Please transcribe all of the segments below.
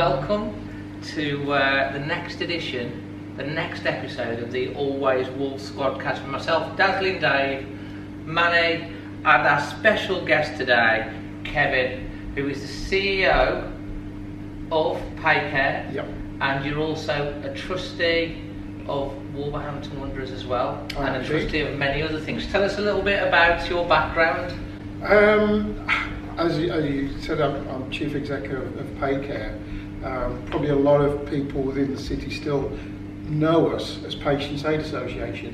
welcome to the next edition, the next episode of the Always Wolves Squadcast with myself, Dazzling Dave, Manny, and our special guest today, Kevin, who is the CEO of Paycare. Yep. And you're also a trustee of Wolverhampton Wanderers as well, and a trustee of many other things. Tell us a little bit about your background. As you said, I'm Chief Executive of Paycare. Probably a lot of people within the city still know us as Patients Aid Association.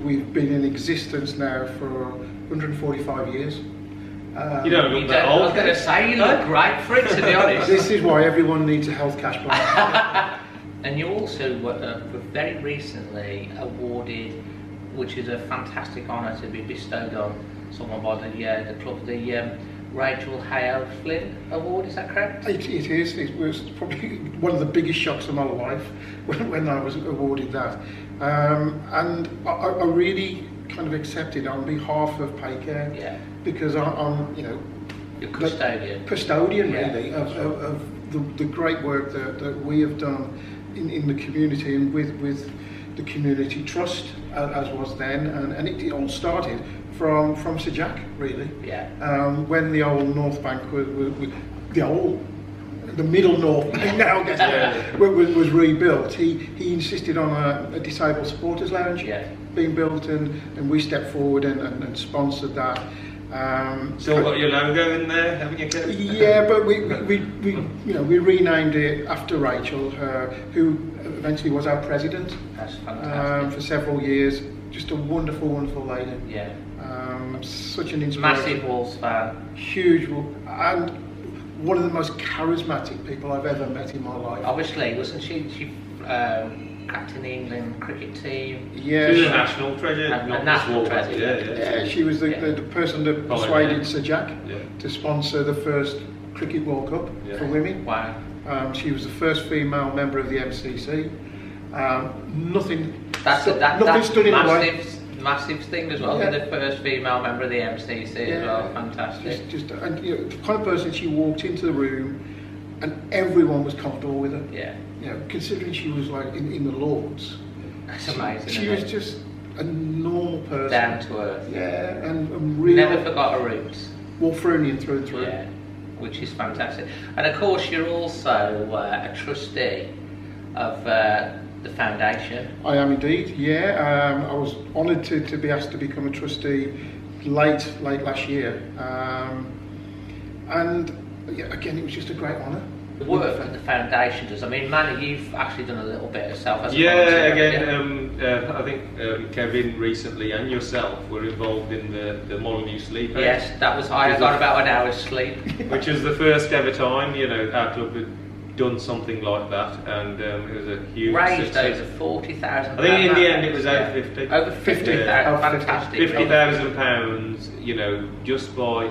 We've been in existence now for 145 years. You don't look that old. I was going to say, you look great for it, to be honest. This is why everyone needs a health cash plan. And you also were very recently awarded, which is a fantastic honour to be bestowed on someone by the club, the Rachel Hale Flynn Award, is that correct? It is. It was probably one of the biggest shocks of my life when I was awarded that. And I really kind of accepted on behalf of Paycare, because I'm you're custodian. Custodian, really, of the great work that we have done in the community and with the community trust, as was then, and it all started from Sir Jack, really. When the old North Bank was the middle North Bank now was rebuilt, he insisted on a disabled supporters lounge being built, and we stepped forward and sponsored that. Still got your logo in there, haven't you, Kevin? Yeah, but we renamed it after Rachel, who eventually was our president. That's fantastic. For several years. Just a wonderful, wonderful lady. Yeah. Such an inspiration. Massive Wolves fan. Huge, and one of the most charismatic people I've ever met in my life. Obviously, wasn't she captain the England cricket team? Yeah. She was a national treasure. A national treasure. Yeah, she was the person that persuaded Sir Jack to sponsor the first Cricket World Cup for women. Wow. She was the first female member of the MCC. Nothing That's stood in the way. Massive thing as well. The first female member of the MCC as well. Fantastic. And the kind of person, she walked into the room and everyone was comfortable with her. Yeah. Considering she was like in the Lords. That's amazing. She was just a normal person. Down to earth. Yeah, and really never forgot her roots. Wolverhampton through and through. Yeah, which is fantastic. And of course, you're also a trustee of the foundation. I am indeed. Yeah, I was honoured to be asked to become a trustee late last year, and again, it was just a great honour. The work that the foundation does. I mean, Manny, you've actually done a little bit yourself as a volunteer. I think Kevin recently and yourself were involved in the Model U Sleep. Yes, that was. I got about an hour's sleep, which was the first ever time our club had done something like that, and it was a huge raised success. Over £40,000. I think in the end it was over 50. Over 50,000. Fantastic. £50,000, just by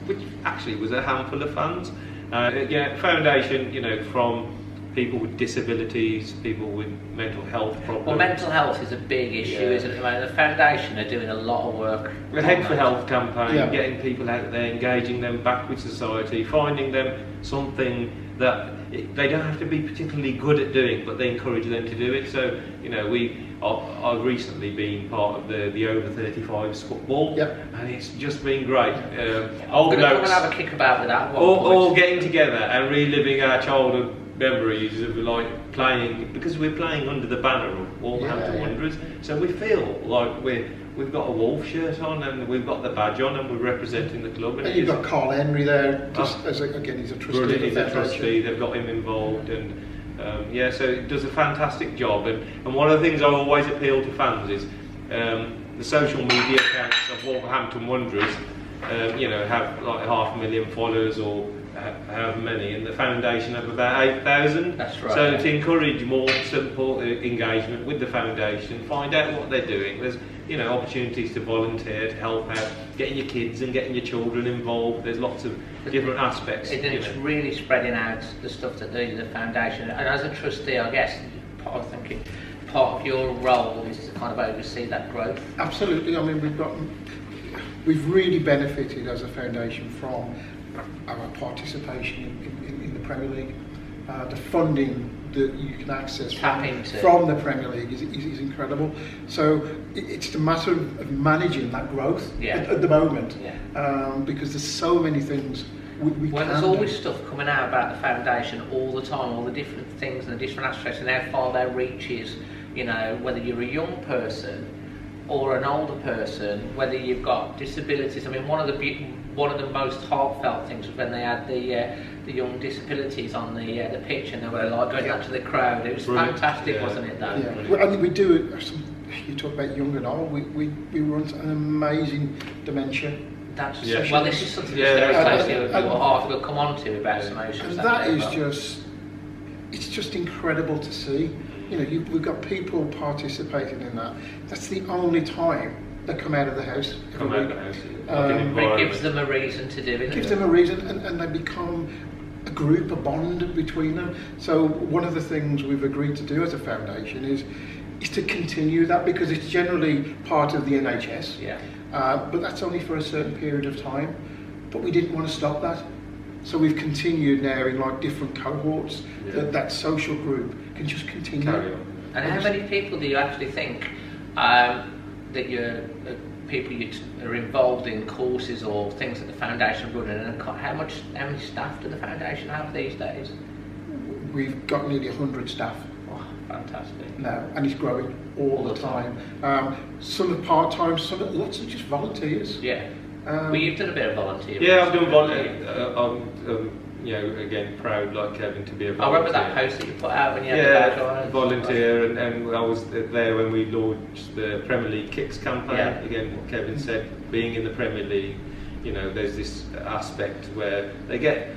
which actually was a handful of funds. Foundation, from people with disabilities, people with mental health problems. Well, mental health is a big issue, isn't it? I mean, the foundation are doing a lot of work. The Head for Health campaign, getting people out there, engaging them back with society, finding them something that they don't have to be particularly good at doing, but they encourage them to do it. So, I've recently been part of the over 35s football, and it's just been great. Old blokes, come and have a kick about with that. All getting together and reliving our childhood memories of playing, because we're playing under the banner of Wolverhampton Wanderers, so we feel like we've got a Wolf shirt on and we've got the badge on and we're representing the club. And you've got Carl Henry there, he's a trustee. He's a trustee, they've got him involved, and so it does a fantastic job. And one of the things I always appeal to fans is the social media accounts of Wolverhampton Wanderers have like 500,000 followers or however many, and the foundation have about 8,000. That's right. So to encourage more simple engagement with the foundation, find out what they're doing. There's opportunities to volunteer, to help out, getting your kids and getting your children involved. There's lots of different aspects. It's really spreading out the stuff that the foundation. And as a trustee, I guess part of your role is to kind of oversee that growth. Absolutely. I mean, we've really benefited as a foundation from our participation in the Premier League, the funding that you can access from the Premier League is incredible. So it's the matter of managing that growth at the moment, because there's so many things we can there's always stuff coming out about the foundation all the time, all the different things and the different aspects and how far their reach is, you know, whether you're a young person or an older person, whether you've got disabilities. I mean, one of the most heartfelt things was when they had the young disabilities on the pitch, and they were like going out to the crowd. It was fantastic, wasn't it? Though? Yeah. Well, I mean, we do. You talk about young and old. We run an amazing dementia. Well, this is something that's very close to your heart. We'll come on to about some emotions. And that is it's just incredible to see. You know, we've got people participating in that. That's the only time they come out of the house. It gives them a reason to do it. It gives them a reason, and they become a group, a bond between them. So one of the things we've agreed to do as a foundation is to continue that, because it's generally part of the NHS. But that's only for a certain period of time. But we didn't want to stop that. So we've continued now in like different cohorts, that social group can just continue. And how many people do you actually think that people you are involved in courses or things that the foundation running, and how many staff do the foundation have these days? We've got nearly 100 staff. Oh, fantastic. Now, and it's growing all the time. Some are part-time, lots are just volunteers. Well, you've done a bit of volunteering. Yeah, I've done volunteer. You know, again, proud like Kevin to be a volunteer. I remember that post that you put out when you had the badge on. Volunteer, and I was there when we launched the Premier League Kicks campaign. Again, what Kevin said, being in the Premier League, you know, there's this aspect where they get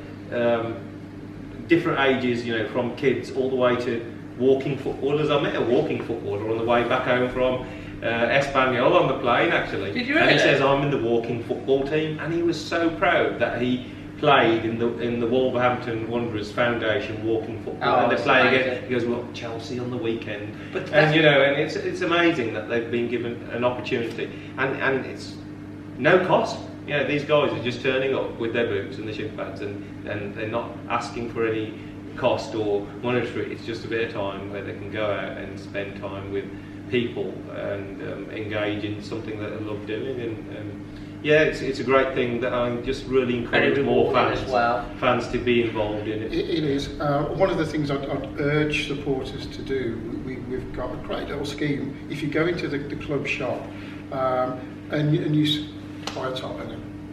different ages, you know, from kids all the way to walking footballers. I met a walking footballer on the way back home from Espanyol on the plane, actually. Did you really? And he says, I'm in the walking football team, and he was so proud that he played in the Wolverhampton Wanderers Foundation walking football, and they play again. He goes, well, Chelsea on the weekend, and you know, and it's amazing that they've been given an opportunity, and it's no cost. You know, these guys are just turning up with their boots and the shin pads, and they're not asking for any cost or monetary. It's just a bit of time where they can go out and spend time with people and engage in something that they love doing, and yeah, it's a great thing that I just really encourage more fans to be involved in it. It is. One of the things I'd urge supporters to do, we've got a great little scheme. If you go into the club shop and you buy a top,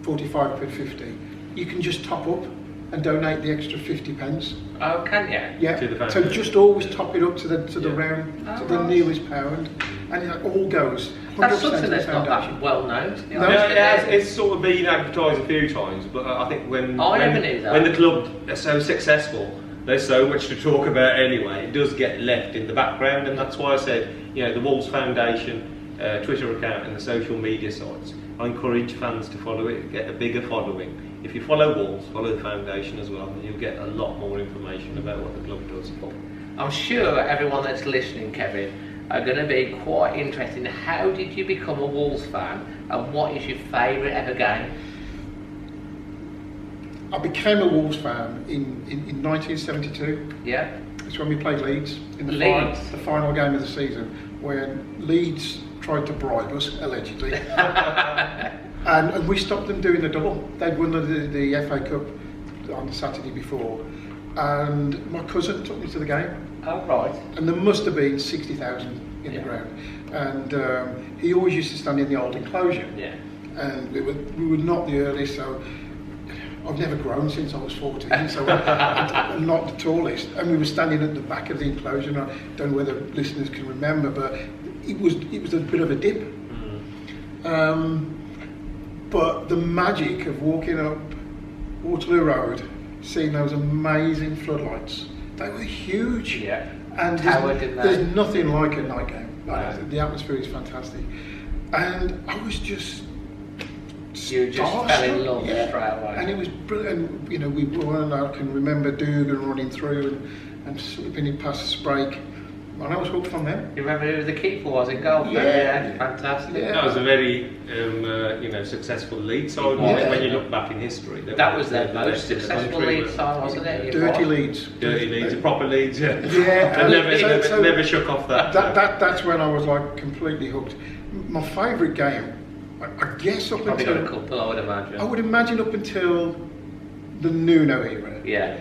45 quid 50, you can just top up and donate the extra 50 pence. Oh, can you? Yeah. To the so just always top it up to the nearest pound, and it all goes. That's something that's not that well known. It's sort of been advertised a few times, but I think when the club are so successful, there's so much to talk about anyway. It does get left in the background, and that's why I said, you know, the Wolves Foundation Twitter account and the social media sites, I encourage fans to follow it, get a bigger following. If you follow Wolves, follow the foundation as well, and you'll get a lot more information about what the club does. I'm sure everyone that's listening, Kevin, are going to be quite interested in how did you become a Wolves fan, and what is your favourite ever game? I became a Wolves fan in 1972. Yeah. It's when we played Leeds in the final game of the season, when Leeds tried to bribe us, allegedly. And we stopped them doing the double. They'd won the FA Cup on the Saturday before, and my cousin took me to the game. Oh, right. And there must have been 60,000 in the ground, and he always used to stand in the old enclosure. Yeah. And we were not the earliest, so I've never grown since I was 14, so I'm not the tallest. And we were standing at the back of the enclosure, and I don't know whether listeners can remember, but it was a bit of a dip. But the magic of walking up Waterloo Road, seeing those amazing floodlights, they were huge. Yeah. And there's nothing like a night game. The atmosphere is fantastic. And I was just... You just fell in love straight away. And it was brilliant. You know, we won, I can remember Dugan running through and slipping it past Sprake. and I was hooked from them. You remember who the keeper was in goal? Yeah. Fantastic. Yeah. That was a very successful league side when you look back in history. That was their most successful league side, wasn't it? Dirty Leeds. Dirty Leeds, proper Leeds, yeah. Yeah. And never shook off that. That's when I was like completely hooked. My favourite game, I guess up Probably until... got a couple, I would imagine. I would imagine up until the Nuno era. Yeah.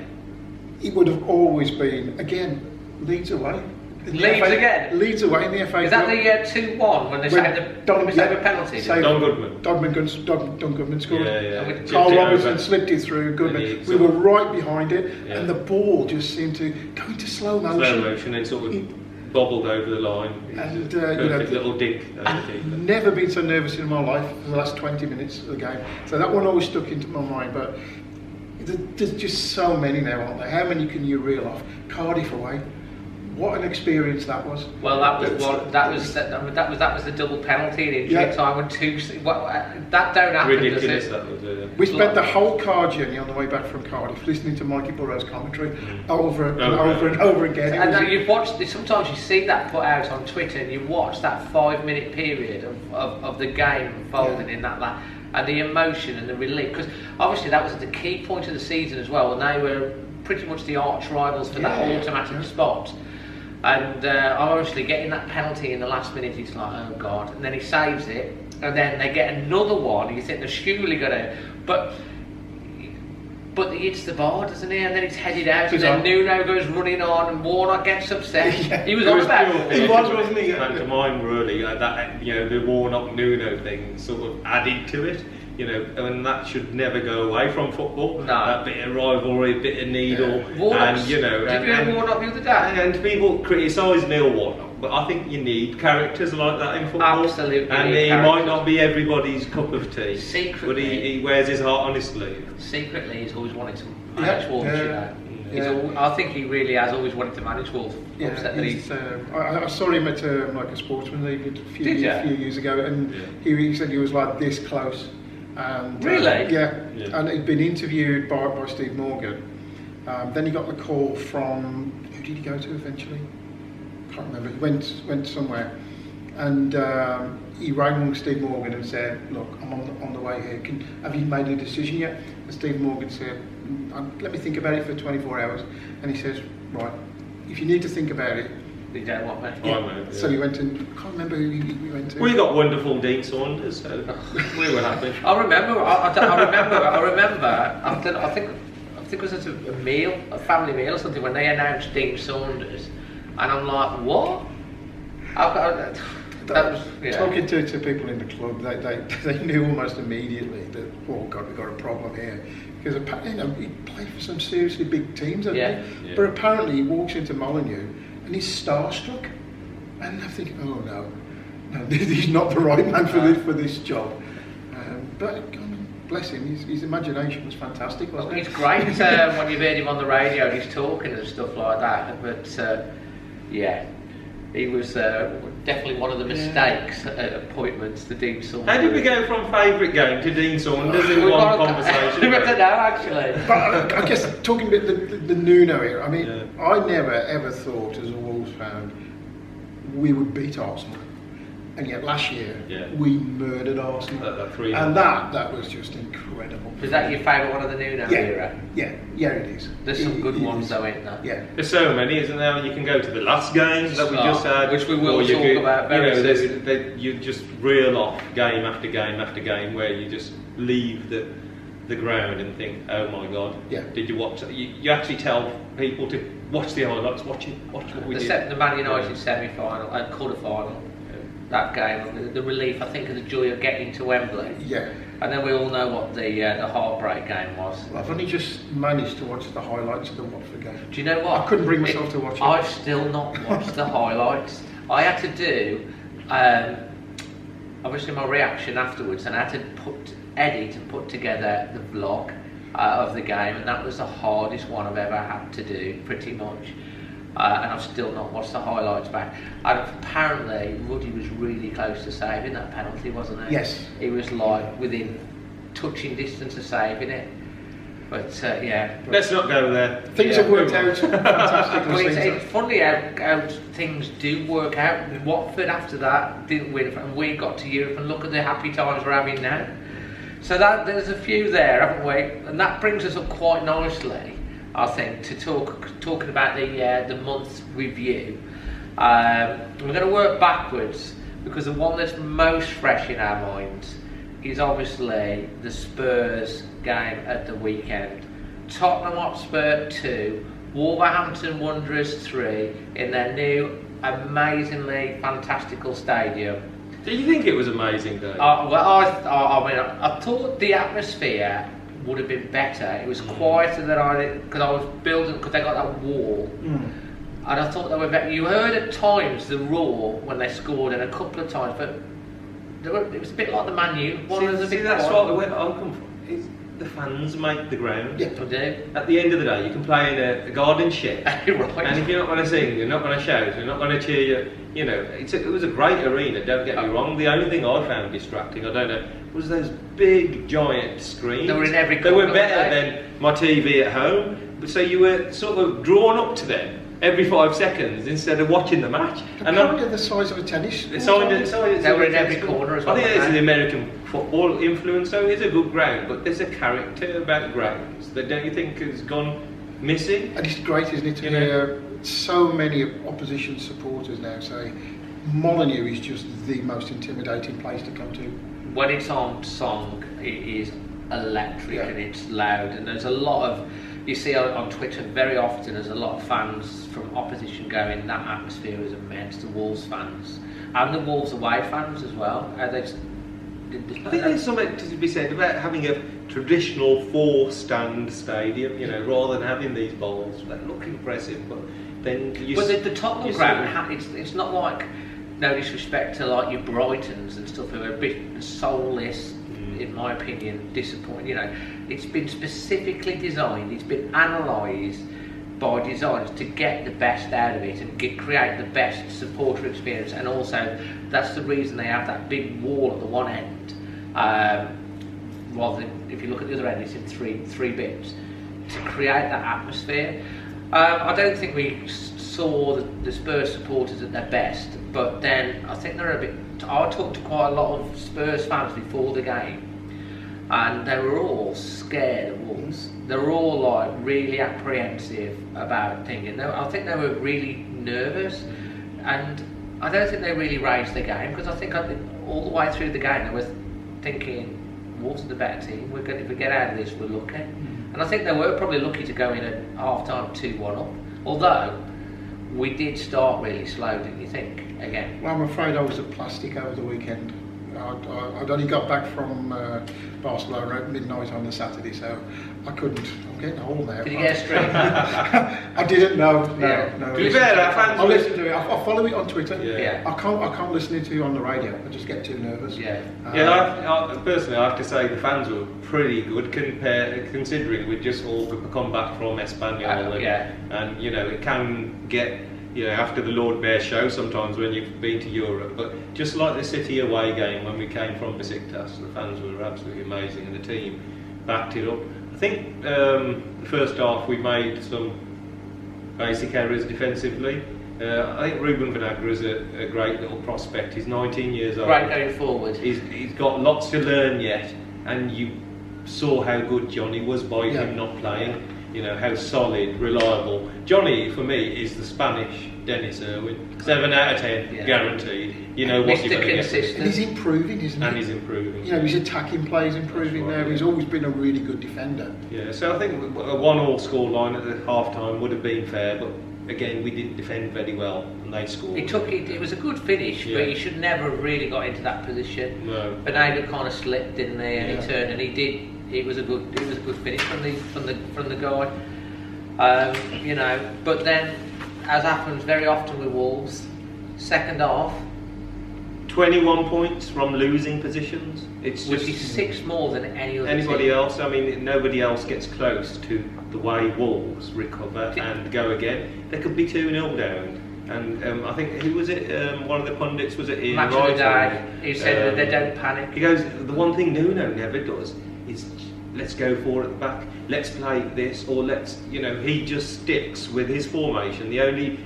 It would have always been, again, Leeds away. Leeds again? Leeds away in the FA Is that Cup. the 2-1 when they saved a penalty? Don Goodman. Don Goodman scored. Yeah. Carl Robinson slipped it through Goodman. We were right behind it, Yeah. and the ball just seemed to go into slow motion. Slow motion and sort of bobbled over the line. And Perfect little dink. I've never been so nervous in my life for the last 20 minutes of the game. So that one always stuck into my mind. But there's just so many now, aren't there? How many can you reel off? Cardiff away. What an experience that was. Well, that was the double penalty in injury time when that don't happen. Ridiculous. Does it? That was. We spent the whole car journey on the way back from Cardiff listening to Mikey Burrows' commentary over and over again. And now you've watched. Sometimes you see that put out on Twitter, and you watch that 5-minute period of the game unfolding in that, and the emotion and the relief. Because obviously that was the key point of the season as well, and they were pretty much the arch rivals for that automatic spot. And obviously getting that penalty in the last minute, he's like, oh God, and then he saves it, and then they get another one, and you think they're surely gonna, but he hits the bar, doesn't he? And then it's headed out, and then Nuno goes running on, and Warnock gets upset. He was on about it. He was, wasn't he? To mine really, that the Warnock Nuno thing sort of added to it. And that should never go away from football. No. That bit of rivalry, a bit of needle, Did and you hear Warnock the other day? And people criticise Neil Warnock, but I think you need characters like that in football. Absolutely. And he might not be everybody's cup of tea. Secretly, but he wears his heart on his sleeve. Secretly, he's always wanted to manage Wolves. I think he really has always wanted to manage Wolves. I saw him at like a sportsman league a few years ago, and he said he was like this close. And, really? And he'd been interviewed by Steve Morgan. Then he got the call from, who did he go to eventually? Can't remember. He went somewhere, and he rang Steve Morgan and said, "Look, I'm on the way here. Have you made a decision yet?" And Steve Morgan said, "Let me think about it for 24 hours." And he says, "Right, if you need to think about it." You don't want me. So he went and I can't remember who he went to. We got wonderful Dean Saunders, so we were happy. I remember. I think it was at a family meal or something, when they announced Dean Saunders, and I'm like, what? Talking to people in the club, they knew almost immediately that, oh God, we've got a problem here. Because he played for some seriously big teams, hasn't he? But apparently he walks into Molineux and he's starstruck. And I'm thinking, oh no, he's not the right man for this job. But bless him, his imagination was fantastic, wasn't it? It's great when you've heard him on the radio and he's talking and stuff like that. But he was definitely one of the mistakes at appointments, the Dean Saunders. How did we go from favourite game to Dean Saunders in one conversation? I don't know, actually. But I guess talking about the Nuno era, I mean, I never ever thought as a Wolves fan we would beat Arsenal. And yet last year we murdered Arsenal. And that was just incredible. Is that your favourite one of the Nuno era? Yeah, it is. There's some good ones though, ain't there? Yeah. There's so many, isn't there? You can go to the last games that we just had, which we will talk about very soon. You just reel off game after game after game where you just leave the ground and think, oh my God, did you watch? You actually tell people to watch the highlights, watch what we did. The Man United semi-final and quarter-final. That game, the relief, I think, of the joy of getting to Wembley. Yeah. And then we all know what the heartbreak game was. I've only just managed to watch the highlights of the Watford game. Do you know what? I couldn't bring myself to watch it. I've still not watched the highlights. I had to do, obviously, my reaction afterwards, and I had to Eddie to put together the vlog of the game, and that was the hardest one I've ever had to do, pretty much. And I've still not watched the highlights back. And apparently Ruddy was really close to saving that penalty, wasn't he? Yes. He was like within touching distance of saving it. But yeah. Let's not go there. Things have worked out fantastically. Well, it's funny how things do work out. Watford after that didn't win, and we got to Europe, and look at the happy times we're having now. So there's a few there, haven't we? And that brings us up quite nicely, I think, to talking about the month's review. We're going to work backwards, because the one that's most fresh in our minds is obviously the Spurs game at the weekend. Tottenham Hotspur 2, Wolverhampton Wanderers 3 in their new amazingly fantastical stadium. Do you think it was amazing, Dave? I thought the atmosphere would have been better. It was quieter than because I was building, because they got that wall. And I thought they were better. You heard at times the roar when they scored, and a couple of times, but it was a bit like the Man U. That's what I come from. The fans make the ground. Yeah, they do. At the end of the day, you can play in a garden shed, right. and if you're not going to sing, you're not going to shout, you're not going to cheer you. You know, it was a great arena. Don't get me wrong. The only thing I found distracting, I don't know, was those big giant screens. They were in every They corner. were better than my TV at home. So you were sort of drawn up to them every 5 seconds instead of watching the match. Apparently the size of a tennis. They were in every corner as well. I think it's the American football influence, so it is a good ground, but there's a character about grounds that don't you think has gone missing? And it's great, isn't it, to hear so many opposition supporters now say Molineux is just the most intimidating place to come to. When it's on song, it is electric and it's loud, and there's a lot of, you see on Twitter very often, there's a lot of fans from opposition going, that atmosphere is immense, the Wolves fans and the Wolves away fans as well. I think there's something to be said about having a traditional 4-stand stadium, you know, rather than having these bowls that look impressive, but then the Tottenham ground, it's not like, no disrespect to like your Brightons and stuff who are a bit soulless, in my opinion, disappointing. You know, it's been specifically designed, it's been analysed by designers to get the best out of it and create the best supporter experience, and also that's the reason they have that big wall at the one end, rather than, if you look at the other end, it's in three bits to create that atmosphere. I don't think we saw the Spurs supporters at their best, but then I think they're a bit. I talked to quite a lot of Spurs fans before the game, and they were all scared of Wolves. They were all like really apprehensive about thinking. I think they were really nervous, and I don't think they really raised the game, because I think all the way through the game they were thinking Wolves are the better team. If we get out of this, we're lucky. And I think they were probably lucky to go in at half-time 2-1 up. Although we did start really slow, didn't you think? Again. Well, I'm afraid I was at plastic over the weekend. I'd only got back from Barcelona at midnight on the Saturday, so I couldn't. I'm getting old now. Did you get a stream? I didn't. No. To be fair, our fans. I listen to it. I follow it on Twitter. Yeah. I can't listen to it on the radio. I just get too nervous. Yeah. I personally, I have to say the fans were pretty good considering we'd just all come back from Espanyol, and you know it can get. You know, after the Lord Bear show sometimes when you've been to Europe, but just like the City away game when we came from Besiktas, the fans were absolutely amazing and the team backed it up. I think the first half we made some basic errors defensively. I think Ruben Vinagre is a great little prospect. He's 19 years old. Great going forward. He's got lots to learn yet, and you saw how good Johnny was by him not playing. You know, how solid, reliable. Johnny, for me, is the Spanish Dennis Irwin. 7 out of 10, guaranteed. You know what you're going to get. And he's improving, isn't he? And he's improving. You know, his attacking play is improving now. He's always been a really good defender. Yeah, so I think a 1-1 score line at the half-time would have been fair, but again, we didn't defend very well, and they scored. It was a good finish, but he should never have really got into that position. No. Vinagre kind of slipped, didn't he? And he turned, and he did. It was a good finish from the guy, you know. But then, as happens very often with Wolves, second half, 21 points from losing positions. Which is 6 more than anybody team. Else. I mean, nobody else gets close to the way Wolves recover and go again. They could be 2-0 down. And I think, who was it? One of the pundits, was it Ian Match of the day. He said that they don't panic. He goes, the one thing Nuno never does is let's go for it at the back, let's play this, or let's, he just sticks with his formation. The only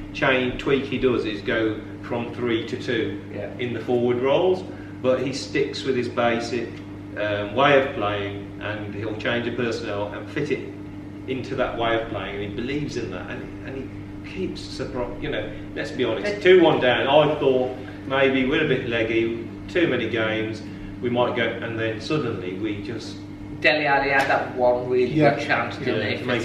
tweak he does is go from 3 to 2 in the forward roles, but he sticks with his basic way of playing, and he'll change the personnel and fit it into that way of playing, and he believes in that, and he keeps surprised. Let's be honest, 2-1 down, I thought maybe we're a bit leggy, too many games, we might go, and then suddenly we just... Dele Alli had that one really good chance, didn't he, for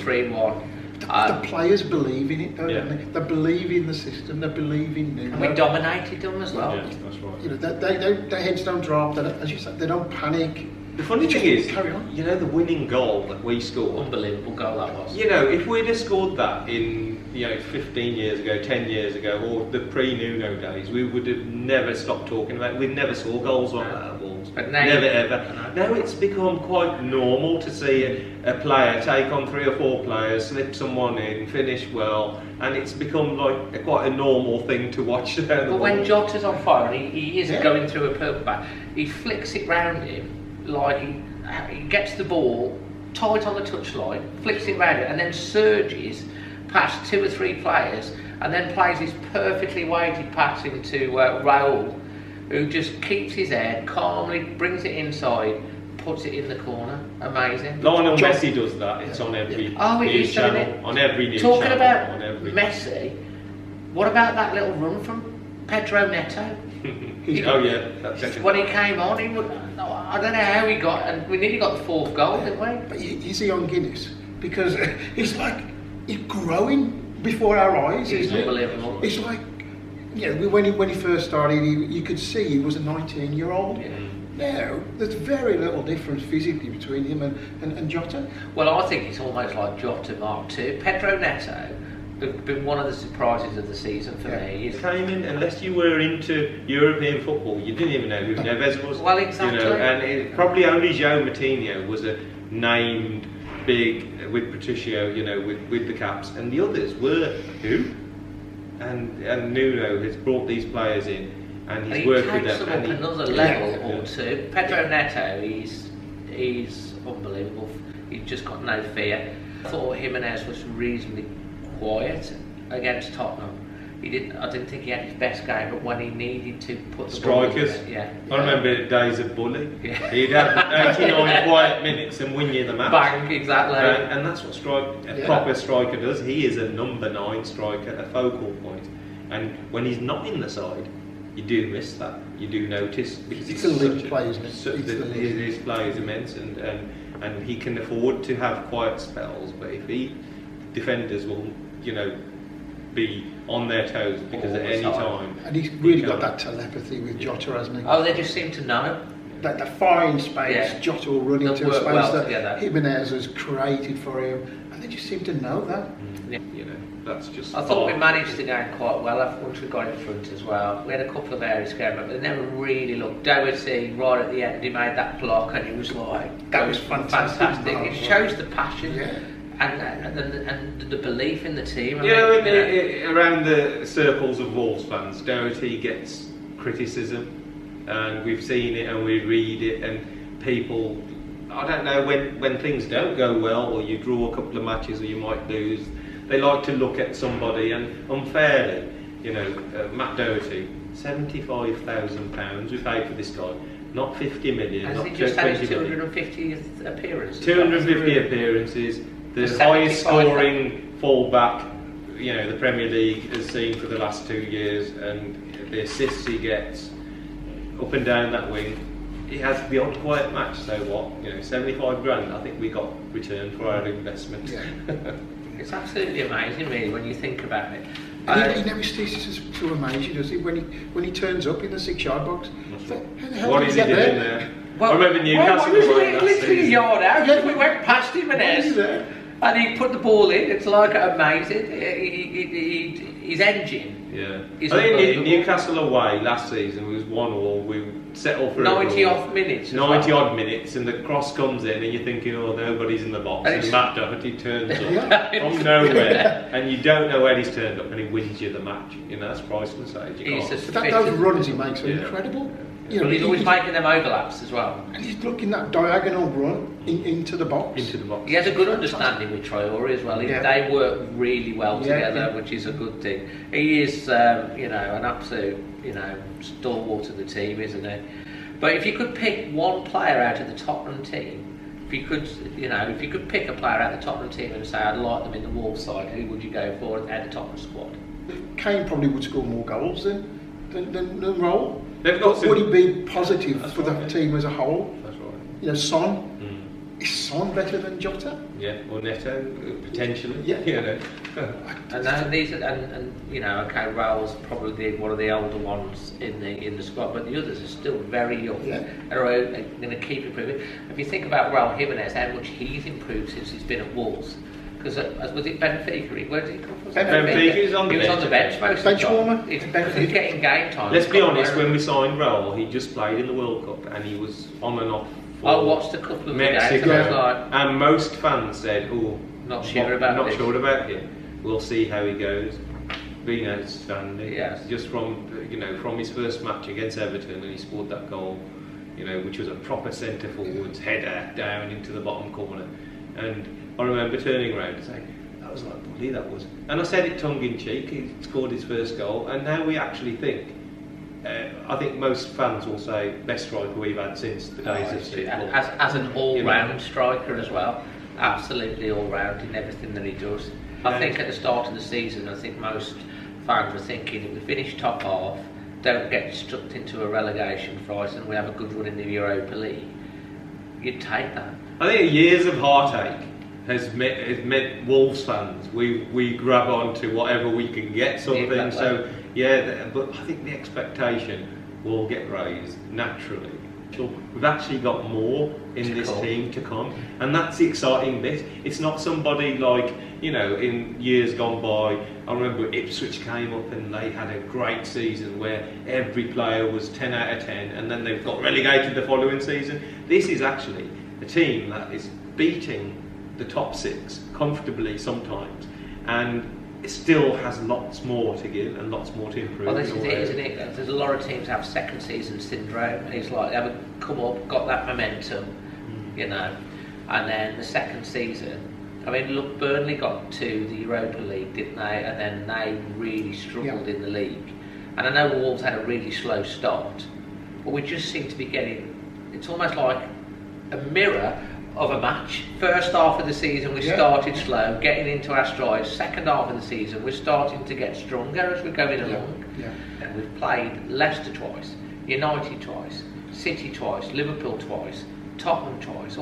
3-1. The players believe in it, don't they? They believe in the system, they believe in Nuno. And we dominated them as well. Yeah, that's right. Their heads don't drop, as you said, they don't panic. The funny thing is, carry on. The winning goal that we scored. Unbelievable goal that was. If we'd have scored that in 15 years ago, 10 years ago, or the pre-Nuno days, we would have never stopped talking about it. We never saw goals like that at Wolves. But now never ever. Now it's become quite normal to see a player take on 3 or 4 players, slip someone in, finish well, and it's become like quite a normal thing to watch. But when Jota's on fire and he isn't going through a purple back, he flicks it round him, like he gets the ball tight on the touchline, flicks it round it, and then surges past 2 or 3 players, and then plays this perfectly weighted pass into Raul, who just keeps his head calmly, brings it inside, puts it in the corner. Amazing. Lionel Messi does that. It's on every news channel. On every news channel. Talking about Messi, what about that little run from Pedro Neto? When he came on, I don't know how he got, and we nearly got the 4th goal, didn't we? But is he on Guinness? Because he's growing before our eyes. He's unbelievable. It's like, when he first started, you could see he was a 19-year-old. Yeah. Now, there's very little difference physically between him and Jota. Well, I think it's almost like Jota Mark II. Pedro Neto has been one of the surprises of the season for me. He came in, unless you were into European football, you didn't even know who Neves was. Well, exactly. And probably only João Moutinho was a named big with Patricio, with the caps, and the others were who? And Nuno has brought these players in, and he's worked with them. And he takes them up another level or two. Pedro Neto, he's unbelievable. He's just got no fear. I thought Jimenez was reasonably quiet against Tottenham. I didn't think he had his best game, but when he needed to put the strikers, ball in, I remember the days of Bully. Yeah. He'd have 89 quiet minutes and win you the match. Bang, exactly. And that's what a proper striker does. He is a number 9 striker, a focal point. And when he's not in the side, you do miss that. You do notice, because it's a league play, isn't it? His play is immense, and he can afford to have quiet spells. But if defenders will, be on their toes, because at any time. And he's really got that telepathy with Jota, hasn't he? Oh, they just seem to know. That fine space, Jota will run into a space that Jimenez has created for him, and they just seem to know that. That's just. I thought we managed the game quite well once we got in front as well. We had a couple of areas going, but they never really looked. Doherty, right at the end, he made that block, and it was like that was fantastic. It shows the passion. Yeah. And the belief in the team. Around the circles of Wolves fans, Doherty gets criticism, and we've seen it and we read it, and people, I don't know, when things don't go well, or you draw a couple of matches or you might lose, they like to look at somebody, and unfairly, Matt Doherty, £75,000 we paid for this guy. Not 50 million. Has not he just had his 250 appearances? 250 appearances. The highest scoring fullback, the Premier League has seen for the last 2 years, and the assists he gets up and down that wing. He has the odd quiet match, so what? 75 grand. I think we got returned for our investment. Yeah. It's absolutely amazing, really, when you think about it. He never ceases to amaze you, does he? When he turns up in the 6-yard box. What is he doing there? I remember Newcastle literally a yard out. We went past him and he put the ball in. It's like amazing. His engine. Yeah. I think Newcastle away last season was 1-1. We settled for 90 odd minutes. 90 odd minutes, and the cross comes in, and you're thinking, nobody's in the box. And Matt Doherty turns up from nowhere, and you don't know when he's turned up, and he wins you the match. That's priceless age. Those runs he makes are incredible. You know, But he's always making them overlaps as well. and he's looking that diagonal run into the box. Into the box. He has a good understanding with Traore as well. Yeah. They work really well Yeah, together, yeah. which is a good thing. He is, you know, an absolute, you know, stalwart of the team, isn't he? But if you could pick one player out of the Tottenham team, if you could, you know, if you could pick a player out of the Tottenham team and say I'd like them in the Wolves side, who would you go for out of the Tottenham squad? Kane probably would score more goals than Raul. They've got But would he some- be positive That's for the right. team as a whole? That's right. You know, Son. Mm. Is Son better than Jota? Yeah, or Neto, potentially. Yeah. You know. And then these, and you know, okay, Raul's probably one of the older ones in the squad, but the others are still very young Yeah. and are going to keep improving. If you think about Raul Jimenez, how much he's improved since he's been at Wolves, because was it Benfica? Where did he come from? Benfica, he was on the he was on bench. the bench most Bench of the time. warmer. He's getting game time. Let's He's be got honest, where- when we signed Raul, he just played in the World Cup and he was on and off for I watched a couple of the games Mexico. and I was like, And most fans said, oh, Not sure about not this. sure about him. We'll see how he goes. Being outstanding. Yes. Just from, you know, from his first match against Everton and he scored that goal, you know, which was a proper centre forwards header down into the bottom corner. And I remember turning around and saying, that was like bloody, that was. And I said it tongue in cheek, he scored his first goal, and now we actually think, I think most fans will say, best striker we've had since the days of Steve Clarke. as an all-round You know. striker as well, absolutely all-round in everything that he does. I Yeah. think at the start of the season, I think most fans were thinking if we finish top half, don't get stuck into a relegation fight, and we have a good run in the Europa League, you'd take that. I think years of heartache has meant Wolves fans. We grab on to whatever we can get, sort of thing. Exactly. So yeah, but I think the expectation will get raised naturally. We've actually got more in this team to come, and that's the exciting bit. It's not somebody like, you know, in years gone by. I remember Ipswich came up and they had a great season where every player was 10 out of 10, and then they've got relegated the following season. This is actually a team that is beating the top six comfortably sometimes, and it still has lots more to give and lots more to improve. Well, this is it, isn't it? There's a lot of teams have second season syndrome. It's like they haven't come up, got that momentum, you know, and then the second season. I mean, look, Burnley got to the Europa League, didn't they? And then they really struggled in the league. And I know Wolves had a really slow start, but we just seem to be getting. It's almost like a mirror of a match. First half of the season we started slow, getting into our stride. Second half of the season we're starting to get stronger as we're going along. Yeah. And we've played Leicester twice, United twice, City twice, Liverpool twice, Tottenham twice.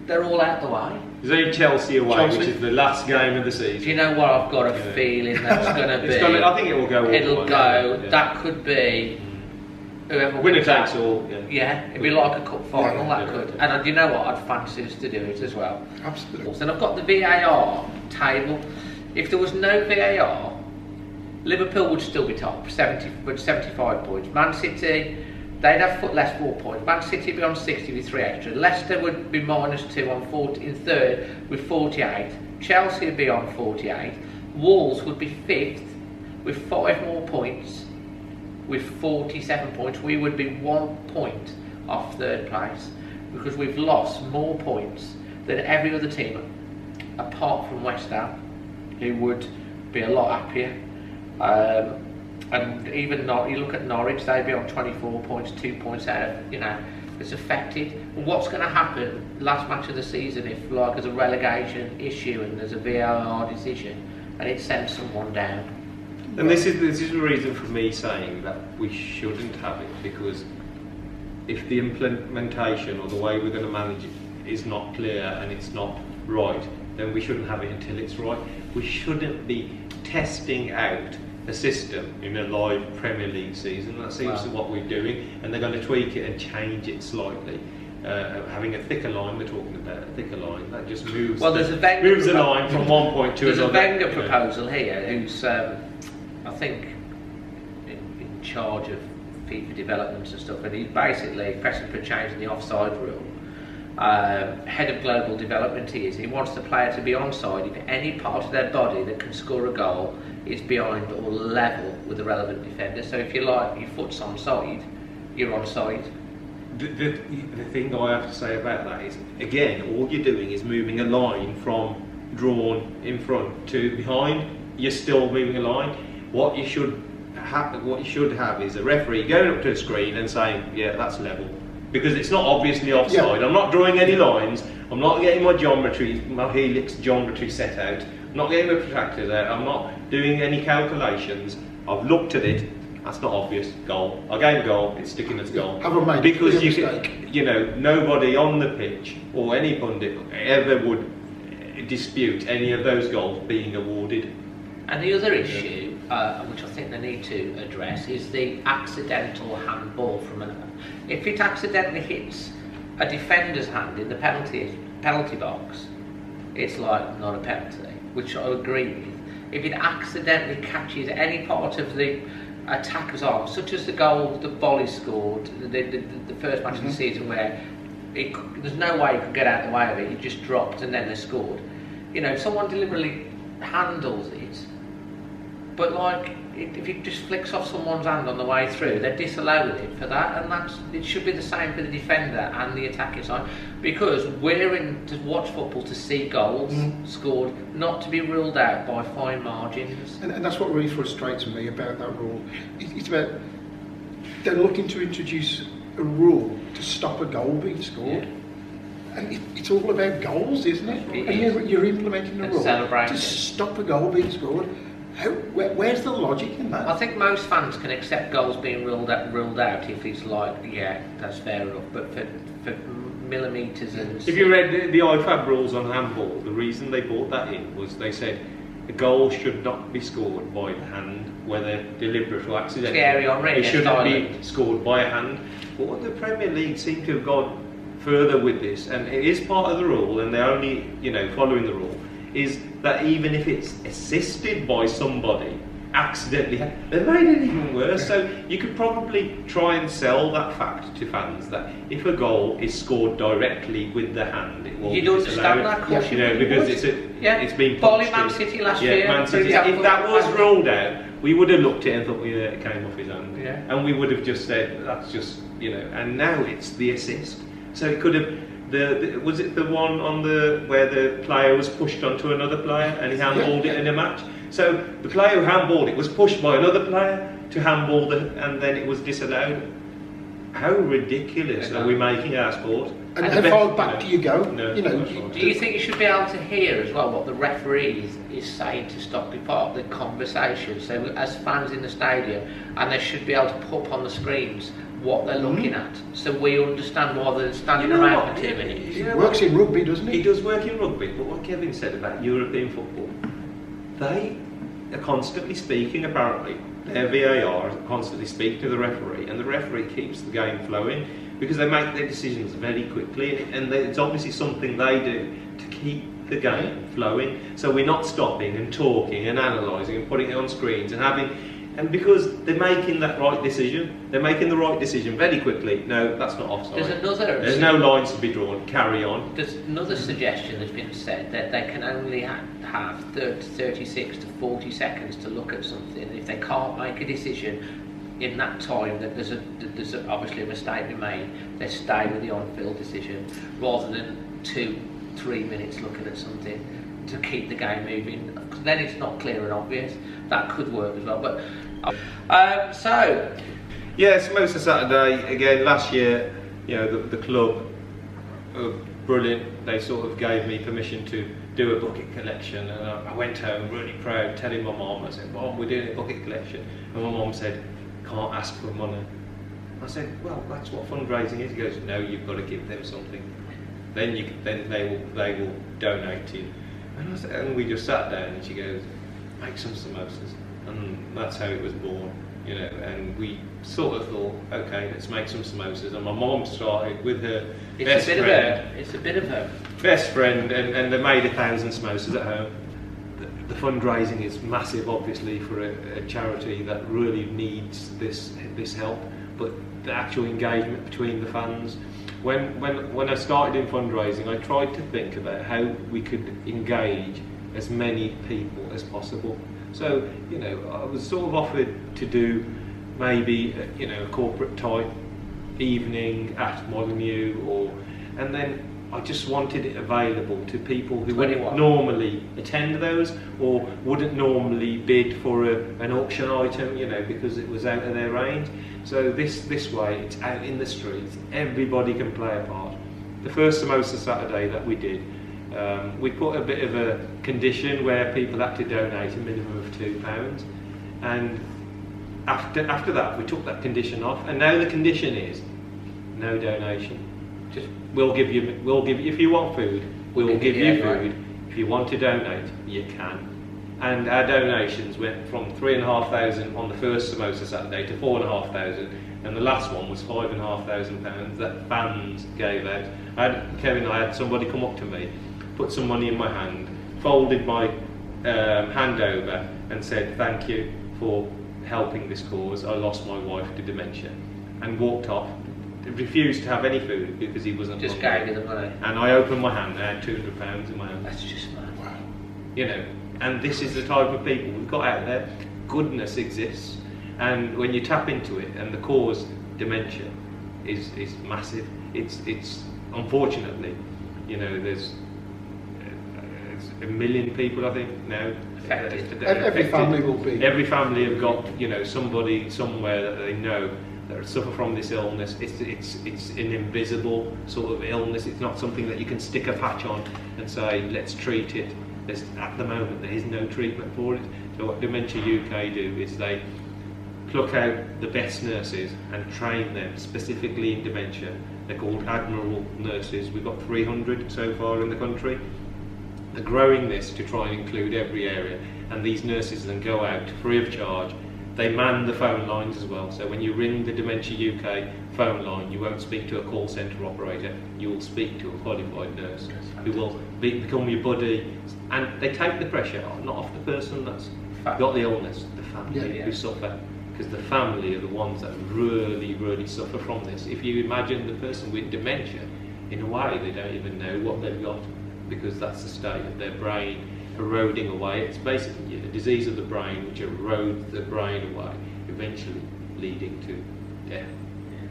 They're all out the way. There's only Chelsea away, Chelsea. which is the last game of the season. Do you know what? I've got a feeling that's going to be. I think it will go. all It'll the way. go. Yeah. That could be whoever Winner wins that. takes all. Yeah. Yeah, it'd be like a cup final. Yeah, that yeah, could. yeah. And do you know what? I'd fancy us to do it as well. Absolutely. And I've got the VAR table. If there was no VAR, Liverpool would still be top, 75 points. Man City, they'd have less 4 points. Man City would be on 60 with 3 extra. Leicester would be -2 on 40 in third with 48. Chelsea would be on 48. Wolves would be 5th with 5 more points with 47 points. We would be 1 point off third place because we've lost more points than every other team apart from West Ham, who would be a lot happier. And even you look at Norwich, they'd be on 24 points, 2 points out of, you know, it's affected. What's going to happen last match of the season if, like, there's a relegation issue and there's a VAR decision and it sends someone down? And this is the reason for me saying that we shouldn't have it, because if the implementation or the way we're going to manage it is not clear and it's not right, then we shouldn't have it until it's right. We shouldn't be testing out a system in a live Premier League season. That seems to what we're doing, and they're going to tweak it and change it slightly. Having a thicker line, we're talking about a thicker line that just moves. Well, there's a Wenger moves the line from one point to there's another. There's a Wenger you know. proposal here, who's I think in charge of FIFA developments and stuff, and he's basically pressing for change in the offside rule. Head of global development he wants the player to be onside if any part of their body that can score a goal is behind or level with the relevant defender. So if you like, your foot's onside, you're onside. The thing I have to say about that is, again, all you're doing is moving a line from drawn in front to behind. You're still moving a line. What you should have is a referee going up to the screen and saying, yeah, that's level, because it's not obviously offside. Yeah. I'm not drawing any lines. I'm not getting my helix geometry set out. I'm not getting the protractors out. I'm not doing any calculations. I've looked at it. That's not obvious. Goal. I gave a goal. It's sticking as goal. Because nobody on the pitch or any pundit ever would dispute any of those goals being awarded. And the other issue, which I think they need to address, is the accidental handball from if it accidentally hits a defender's hand in the penalty box, it's like not a penalty, which I agree with. If it accidentally catches any part of the attacker's arm, such as the goal that Volley scored, the first match of the season, where there's no way you could get out of the way of it, it just dropped and then they scored. If someone deliberately handles it, but if it just flicks off someone's hand on the way through, they're disallowed it for that, and it should be the same for the defender and the attacking side, because we're in to watch football to see goals scored, not to be ruled out by fine margins. And that's what really frustrates me about that rule. It's about they're looking to introduce a rule to stop a goal being scored. Yeah. And it's all about goals, isn't it? And you're implementing a rule to stop a goal being scored. Where's the logic in that? I think most fans can accept goals being ruled out if it's like, yeah, that's fair enough. But for millimetres and... If you read the IFAB rules on handball, the reason they brought that in was they said a goal should not be scored by the hand, whether deliberate or accidental. It shouldn't be scored by a hand. But what the Premier League seem to have gone further with this, and it is part of the rule, and they're only following the rule, is that even if it's assisted by somebody accidentally, they've made it even worse. So you could probably try and sell that fact to fans that if a goal is scored directly with the hand, it will be disallowed. You'd understand that, of course. Because it's been Volley Man City last year. Man City. If that was ruled out, we would have looked at it and thought, yeah, it came off his hand, and we would have just said that's just And now it's the assist. So it could have. Was it the one on where the player was pushed onto another player and he handballed it in a match? So the player who handballed it was pushed by another player to handball and then it was disallowed. How ridiculous are we making our sport? And how far back do you go? No, do you think you should be able to hear as well what the referee is saying to stop it, part of the conversation? So as fans in the stadium, and they should be able to put up on the screens what they're looking at, so we understand why they're standing around for 2 minutes. It works in rugby, doesn't it? It does work in rugby, but what Kevin said about European football, they are constantly speaking, apparently, their VAR constantly speak to the referee, and the referee keeps the game flowing, because they make their decisions very quickly, and it's obviously something they do to keep the game flowing, so we're not stopping and talking and analysing and putting it on screens and because they're making that right decision, they're making the right decision very quickly. No, that's not offside. There's no lines to be drawn. Carry on. There's another suggestion that's been said that they can only have 36 to 40 seconds to look at something. If they can't make a decision in that time, that there's obviously a mistake been made, they stay with the on-field decision rather than 2-3 minutes looking at something to keep the game moving. Then it's not clear and obvious. That could work as well. But yes, most of Saturday again. Last year, the club were brilliant. They sort of gave me permission to do a bucket collection, and I went home really proud, telling my mum. I said, "Mom, we're doing a bucket collection," and my mum said, "Can't ask for money." I said, "Well, that's what fundraising is." He goes, "No, you've got to give them something. Then they will donate to you." And we just sat down, and she goes, "Make some samosas," and that's how it was born. And we sort of thought, okay, let's make some samosas. And my mom started with her best friend, and they made 1,000 samosas at home. The fundraising is massive, obviously, for a charity that really needs this help. But the actual engagement between the fans. When I started in fundraising, I tried to think about how we could engage as many people as possible. So, I was sort of offered to do maybe a corporate type evening at Molyneux, and then I just wanted it available to people who wouldn't normally attend those or wouldn't normally bid for an auction item, you know, because it was out of their range. So this way, it's out in the streets, everybody can play a part. The first Samosa Saturday that we did, we put a bit of a condition where people had to donate a minimum of £2, and after that we took that condition off, and now the condition is no donation. Just we'll give you if you want food, we'll give you food. Right. If you want to donate, you can. And our donations went from 3,500 on the first Samosa Saturday to 4,500, and the last one was £5,500 that fans gave out. Kevin, I had somebody come up to me, put some money in my hand, folded my hand over, and said thank you for helping this cause. I lost my wife to dementia, and walked off. Refused to have any food because he wasn't just hungry. gave you the money. And I opened my hand and I had £200 in my hand. That's just mad. Wow. You know, and this is the type of people we've got out there. Goodness exists, and when you tap into it, and the cause dementia is massive. It's unfortunately, you know, there's 1 million people I think now affected. Every family will be. Every family have got, you know, somebody somewhere that they know that suffer from this illness. It's an invisible sort of illness. It's not something that you can stick a patch on and say let's treat it. At the moment there is no treatment for it. So what Dementia UK do is they pluck out the best nurses and train them specifically in dementia. They're called Admiral nurses. We've got 300 so far in the country. They're growing this to try and include every area, and these nurses then go out free of charge. They man the phone lines as well, so when you ring the Dementia UK phone line, you won't speak to a call centre operator, you will speak to a qualified nurse who will become your buddy, and they take the pressure not off the person that's got the illness, the family who suffer, because the family are the ones that really, really suffer from this. If you imagine the person with dementia, in a way they don't even know what they've got, because that's the state of their brain eroding away. It's basically a disease of the brain which erodes the brain away, eventually leading to death.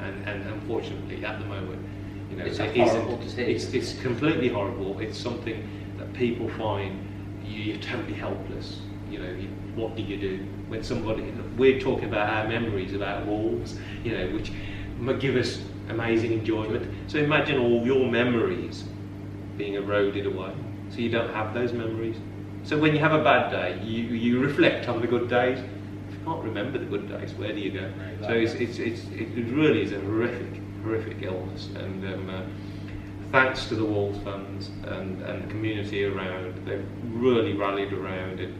And unfortunately, at the moment, you know, it's a horrible disease. It's completely horrible. It's something that people find you're totally helpless. You know, what do you do when somebody? We're talking about our memories about Wolves, you know, which give us amazing enjoyment. So imagine all your memories being eroded away. So you don't have those memories. So when you have a bad day, you reflect on the good days. If you can't remember the good days, where do you go? So it really is a horrific illness. And thanks to the Wolves fans and the community around, they've really rallied around. And